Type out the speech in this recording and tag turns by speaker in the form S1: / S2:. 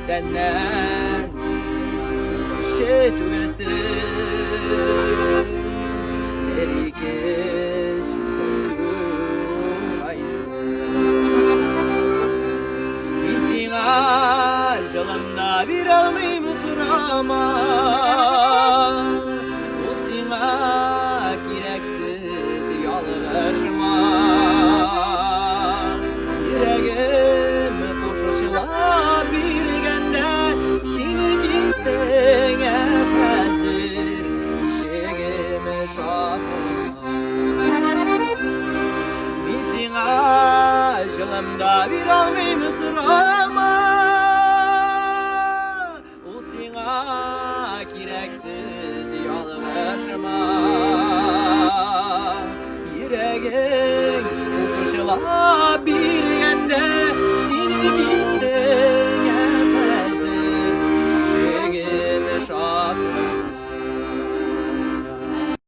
S1: Denen şetülesin Erike süzüldü aysız Bilsin aşalımda bir almayım sırama Bulsina gereksiz yalvarışma Yüreğim koşuşla bir gende Seni gittiğine hazır İşeğime şahıma Bilsin aşılımda bir almayım sırama Bulsina gereksiz yalvarışma Yüreğim koşuşla bir